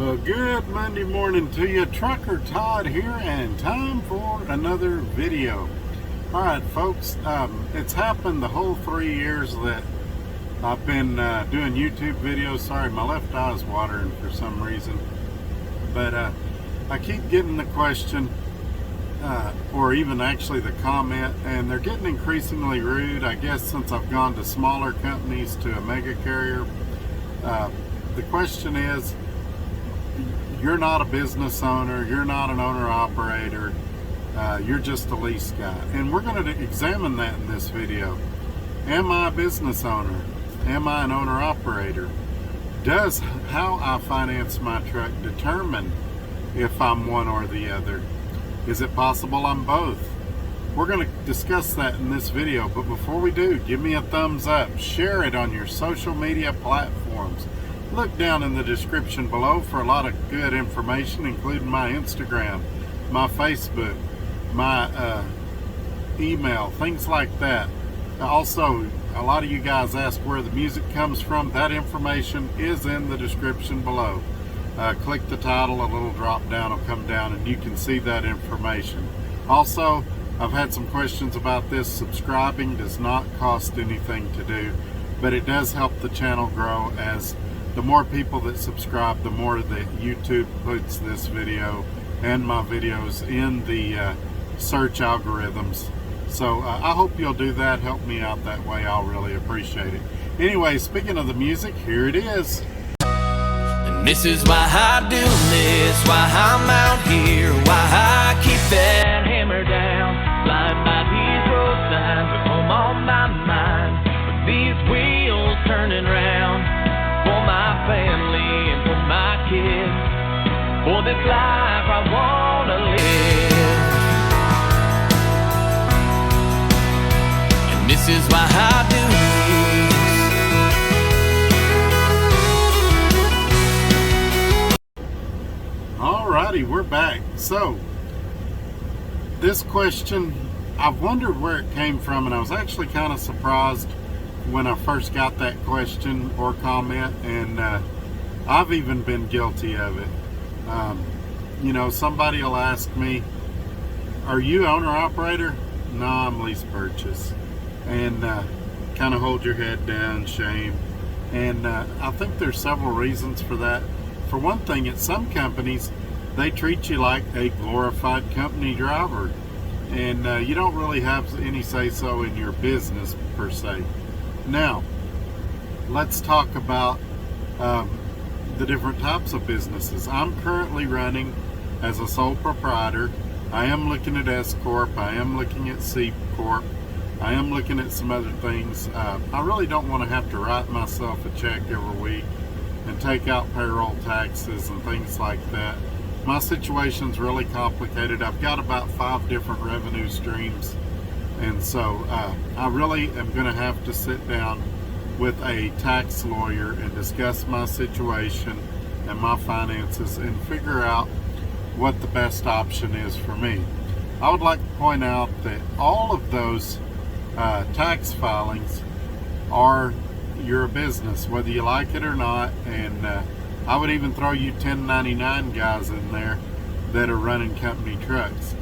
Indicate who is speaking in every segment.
Speaker 1: Well, good Monday morning to you. Trucker Todd here, and time for another video. All right, folks, it's happened the whole 3 years that I've been doing YouTube videos. Sorry, my left eye is watering for some reason. But I keep getting the question, or even actually the comment, and they're getting increasingly rude, I guess, since I've gone to smaller companies to a mega carrier. The question is, you're not a business owner, you're not an owner-operator, you're just a lease guy. And we're going to examine that in this video. Am I a business owner? Am I an owner-operator? Does how I finance my truck determine if I'm one or the other? Is it possible I'm both? We're going to discuss that in this video, but before we do, give me a thumbs up, share it on your social media platforms. Look down in the description below for a lot of good information, including my Instagram, my Facebook, my email, things like that. Also, a lot of you guys ask where the music comes from. That information is in the description below. Click the title, a little drop down will come down and you can see that information. Also, I've had some questions about this. Subscribing does not cost anything to do, but it does help the channel grow, as the more people that subscribe, the more that YouTube puts this video and my videos in the search algorithms. So I hope you'll do that. Help me out that way. I'll really appreciate it. Anyway, speaking of the music, here it is.
Speaker 2: And this is why I do this, why I'm out here, why I keep that hammer down. Flying by these road signs, with home on my mind, with these wheels turning round. For my family and for my kids, for this life I wanna live. And this is why I do this.
Speaker 1: Alrighty, we're back. So, this question, I've wondered where it came from, and I was actually kind of surprised when I first got that question or comment, and I've even been guilty of it. You know, somebody will ask me, are you owner-operator? No, I'm lease purchase. And kind of hold your head down, shame. And I think there's several reasons for that. For one thing, at some companies, they treat you like a glorified company driver. And you don't really have any say-so in your business, per se. Now, let's talk about the different types of businesses. I'm currently running as a sole proprietor. I am looking at S Corp. I am looking at C Corp. I am looking at some other things. I really don't want to have to write myself a check every week and take out payroll taxes and things like that. My situation's really complicated. I've got about 5 different revenue streams. And so I really am going to have to sit down with a tax lawyer and discuss my situation and my finances and figure out what the best option is for me. I would like to point out that all of those tax filings are your business, whether you like it or not. And I would even throw you 1099 guys in there that are running company trucks.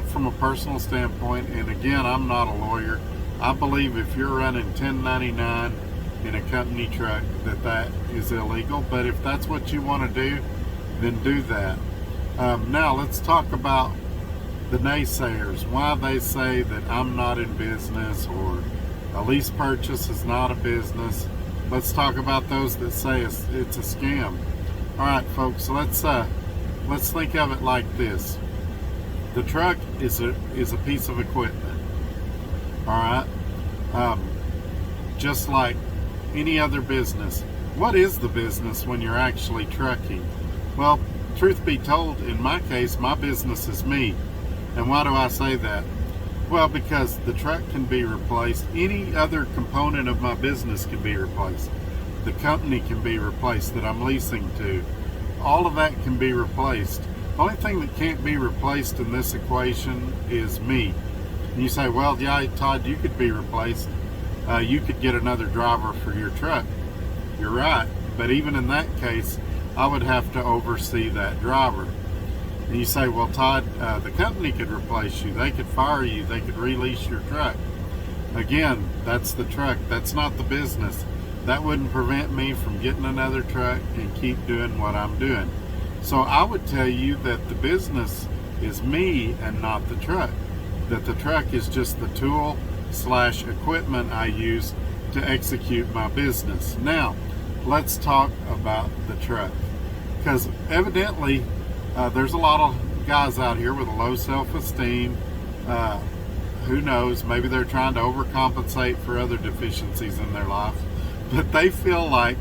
Speaker 1: From a personal standpoint, and again, I'm not a lawyer, I believe if you're running 1099 in a company truck, that is illegal. But if that's what you want to do, then do that. Now, let's talk about the naysayers, why they say that I'm not in business or a lease purchase is not a business. Let's talk about those that say it's a scam. All right, folks, let's think of it like this. The truck is a piece of equipment, all right? Just like any other business. What is the business when you're actually trucking? Well, truth be told, in my case, my business is me. And why do I say that? Well, because the truck can be replaced. Any other component of my business can be replaced. The company can be replaced that I'm leasing to. All of that can be replaced. The only thing that can't be replaced in this equation is me. And you say, well, yeah, Todd, you could be replaced. You could get another driver for your truck. You're right. But even in that case, I would have to oversee that driver. And you say, well, Todd, the company could replace you. They could fire you. They could release your truck. Again, that's the truck. That's not the business. That wouldn't prevent me from getting another truck and keep doing what I'm doing. So I would tell you that the business is me and not the truck. That the truck is just the tool / equipment I use to execute my business. Now, let's talk about the truck. Because evidently, there's a lot of guys out here with a low self-esteem. Who knows, maybe they're trying to overcompensate for other deficiencies in their life. But they feel like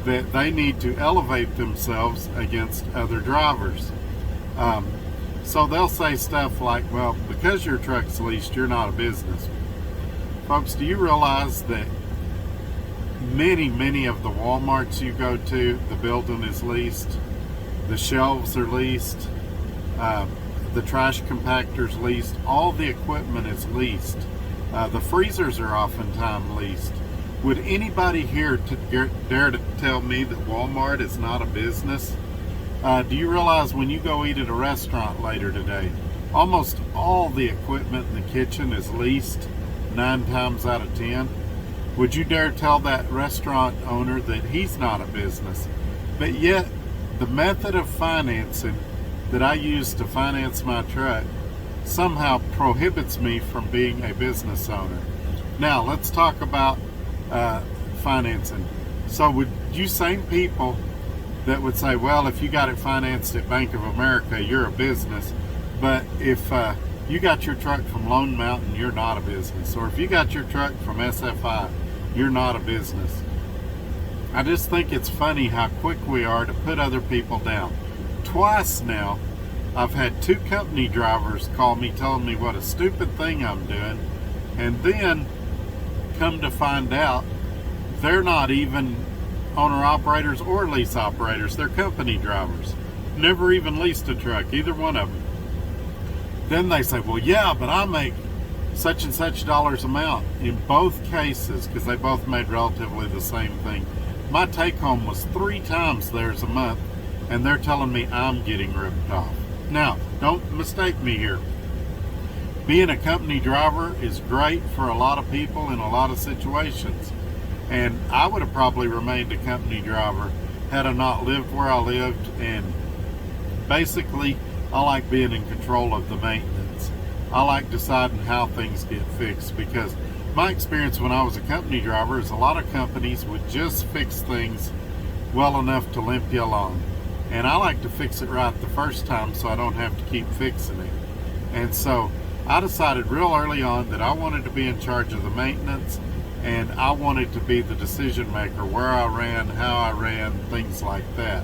Speaker 1: that they need to elevate themselves against other drivers. So they'll say stuff like, well, because your truck's leased, you're not a business. Folks, do you realize that many of the Walmarts you go to, the building is leased, the shelves are leased, the trash compactor's leased, all the equipment is leased. The freezers are oftentimes leased. Would anybody here dare to tell me that Walmart is not a business? Do you realize when you go eat at a restaurant later today, almost all the equipment in the kitchen is leased 9 times out of 10? Would you dare tell that restaurant owner that he's not a business? But yet, the method of financing that I use to finance my truck somehow prohibits me from being a business owner. Now, let's talk about financing. So would you same people that would say, well, if you got it financed at Bank of America, you're a business, but if you got your truck from Lone Mountain, you're not a business, or if you got your truck from SFI, you're not a business. I just think it's funny how quick we are to put other people down. Twice now, I've had 2 company drivers call me telling me what a stupid thing I'm doing, and then come to find out they're not even owner-operators or lease operators. They're company drivers. Never even leased a truck, either one of them. Then they say, well, yeah, but I make such and such dollars amount. In both cases, because they both made relatively the same thing, my take-home was 3 times theirs a month, and they're telling me I'm getting ripped off. Now, don't mistake me here. Being a company driver is great for a lot of people in a lot of situations. And I would have probably remained a company driver had I not lived where I lived. And basically, I like being in control of the maintenance. I like deciding how things get fixed, because my experience when I was a company driver is a lot of companies would just fix things well enough to limp you along. And I like to fix it right the first time so I don't have to keep fixing it. And so I decided real early on that I wanted to be in charge of the maintenance, and I wanted to be the decision maker, where I ran, how I ran, things like that.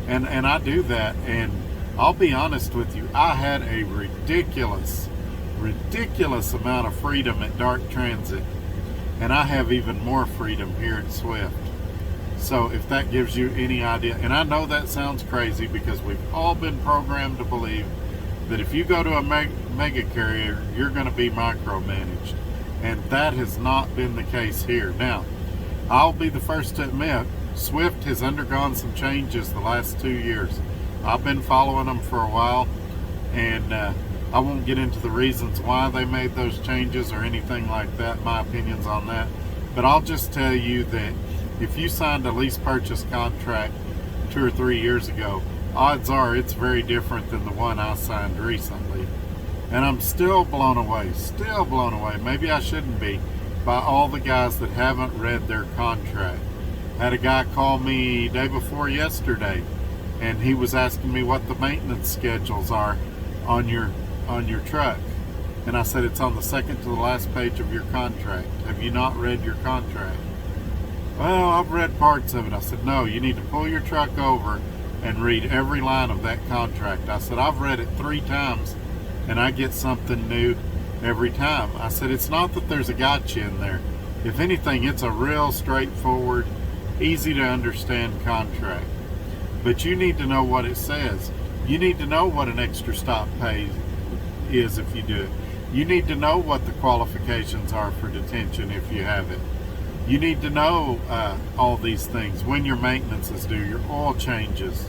Speaker 1: And I do that, and I'll be honest with you, I had a ridiculous amount of freedom at Dark Transit, and I have even more freedom here at Swift. So if that gives you any idea, and I know that sounds crazy because we've all been programmed to believe that if you go to a mega carrier, you're going to be micromanaged. And that has not been the case here. Now, I'll be the first to admit, Swift has undergone some changes the last 2 years. I've been following them for a while, and I won't get into the reasons why they made those changes or anything like that, my opinions on that. But I'll just tell you that if you signed a lease purchase contract 2 or 3 years ago, odds are it's very different than the one I signed recently. And I'm still blown away, maybe I shouldn't be, by all the guys that haven't read their contract. Had a guy call me day before yesterday, and he was asking me what the maintenance schedules are on your truck. And I said, it's on the second to the last page of your contract. Have you not read your contract? Well, I've read parts of it. I said, no, you need to pull your truck over and read every line of that contract. I said, I've read it 3 times, and I get something new every time. I said, it's not that there's a gotcha in there. If anything, it's a real straightforward, easy to understand contract. But you need to know what it says. You need to know what an extra stop pay is if you do it. You need to know what the qualifications are for detention if you have it. You need to know all these things, when your maintenance is due, your oil changes,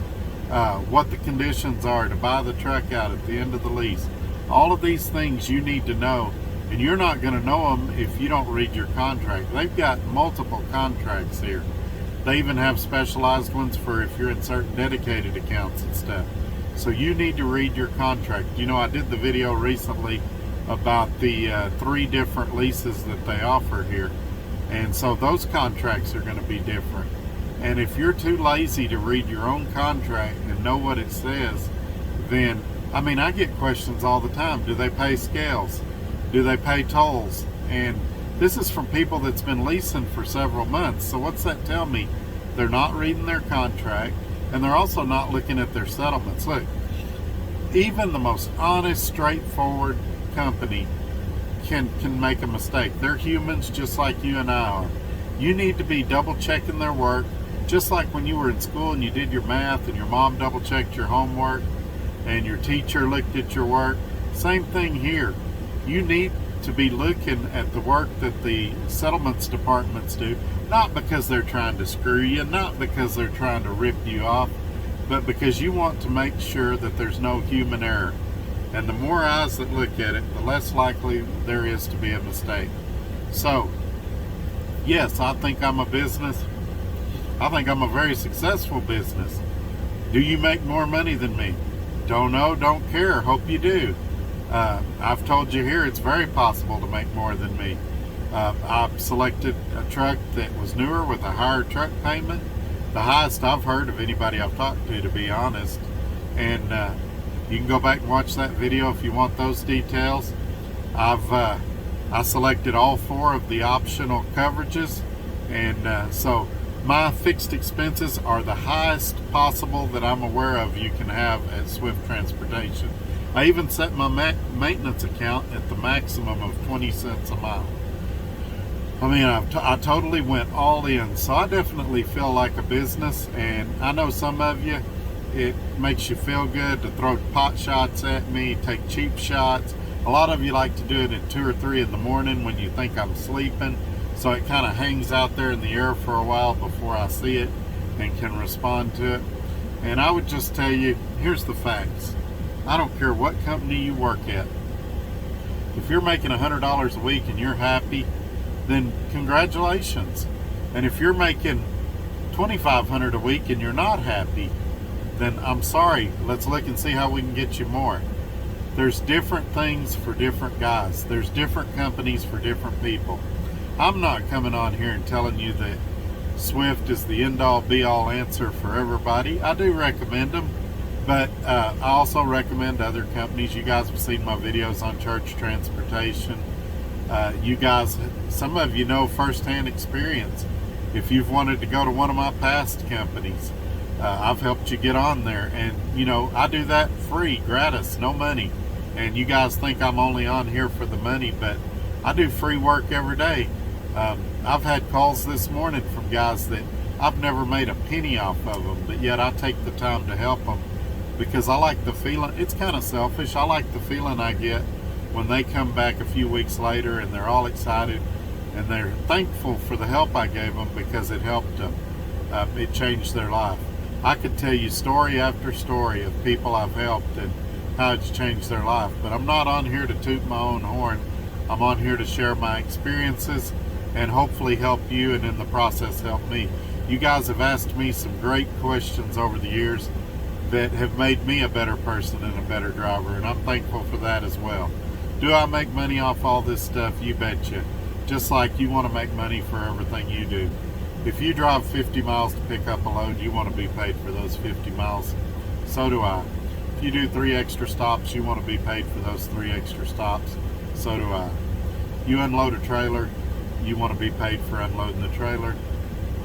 Speaker 1: what the conditions are to buy the truck out at the end of the lease. All of these things you need to know, and you're not going to know them if you don't read your contract. They've got multiple contracts here. They even have specialized ones for if you're in certain dedicated accounts and stuff. So you need to read your contract. You know, I did the video recently about the 3 different leases that they offer here. And so those contracts are going to be different. And if you're too lazy to read your own contract and know what it says, then, I mean, I get questions all the time. Do they pay scales? Do they pay tolls? And this is from people that's been leasing for several months. So what's that tell me? They're not reading their contract, and they're also not looking at their settlements. Look, even the most honest, straightforward company can make a mistake. They're humans just like you and I are. You need to be double checking their work, just like when you were in school and you did your math and your mom double checked your homework and your teacher looked at your work. Same thing here. You need to be looking at the work that the settlements departments do, not because they're trying to screw you, not because they're trying to rip you off, but because you want to make sure that there's no human error. And the more eyes that look at it, the less likely there is to be a mistake. So, yes, I think I'm a business. I think I'm a very successful business. Do you make more money than me? Don't know, don't care, hope you do. I've told you here, it's very possible to make more than me. I've selected a truck that was newer with a higher truck payment, the highest I've heard of anybody I've talked to be honest. And you can go back and watch that video if you want those details. I selected all 4 of the optional coverages, and so my fixed expenses are the highest possible that I'm aware of you can have at Swift Transportation. I even set my maintenance account at the maximum of 20 cents a mile. I mean, I totally went all in, so I definitely feel like a business. And I know some of you, it makes you feel good to throw pot shots at me, take cheap shots. A lot of you like to do it at 2 or 3 in the morning when you think I'm sleeping, so it kind of hangs out there in the air for a while before I see it and can respond to it. And I would just tell you, here's the facts. I don't care what company you work at. If you're making $100 a week and you're happy, then congratulations. And if you're making $2,500 a week and you're not happy, then I'm sorry. Let's look and see how we can get you more. There's different things for different guys. There's different companies for different people. I'm not coming on here and telling you that Swift is the end-all be-all answer for everybody. I do recommend them, but I also recommend other companies. You guys have seen my videos on church transportation. You guys, some of you know firsthand experience. If you've wanted to go to one of my past companies, I've helped you get on there, and you know, I do that free, gratis, no money. And you guys think I'm only on here for the money, but I do free work every day. I've had calls this morning from guys that I've never made a penny off of them, but yet I take the time to help them because I like the feeling. It's kind of selfish. I like the feeling I get when they come back a few weeks later and they're all excited and they're thankful for the help I gave them because it helped them. It changed their life. I could tell you story after story of people I've helped and how it's changed their life, but I'm not on here to toot my own horn. I'm on here to share my experiences and hopefully help you, and in the process help me. You guys have asked me some great questions over the years that have made me a better person and a better driver, and I'm thankful for that as well. Do I make money off all this stuff? You betcha. Just like you want to make money for everything you do. If you drive 50 miles to pick up a load, you want to be paid for those 50 miles. So do I. If you do 3 extra stops, you want to be paid for those 3 extra stops. So do I. You unload a trailer, you want to be paid for unloading the trailer.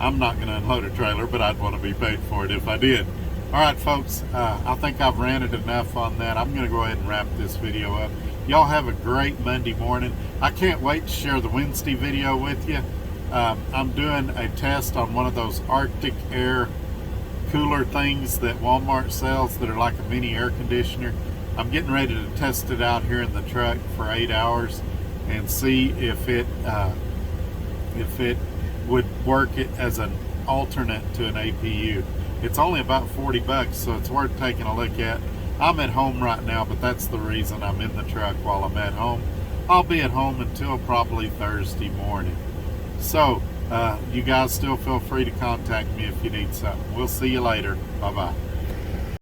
Speaker 1: I'm not going to unload a trailer, but I'd want to be paid for it if I did. All right, folks, I think I've ranted enough on that. I'm going to go ahead and wrap this video up. Y'all have a great Monday morning. I can't wait to share the Wednesday video with you. I'm doing a test on one of those Arctic air cooler things that Walmart sells that are like a mini air conditioner. I'm getting ready to test it out here in the truck for 8 hours and see if it would work it as an alternate to an APU. It's only about $40, so it's worth taking a look at. I'm at home right now, but that's the reason I'm in the truck while I'm at home. I'll be at home until probably Thursday morning. So, you guys still feel free to contact me if you need something. We'll see you later. Bye-bye.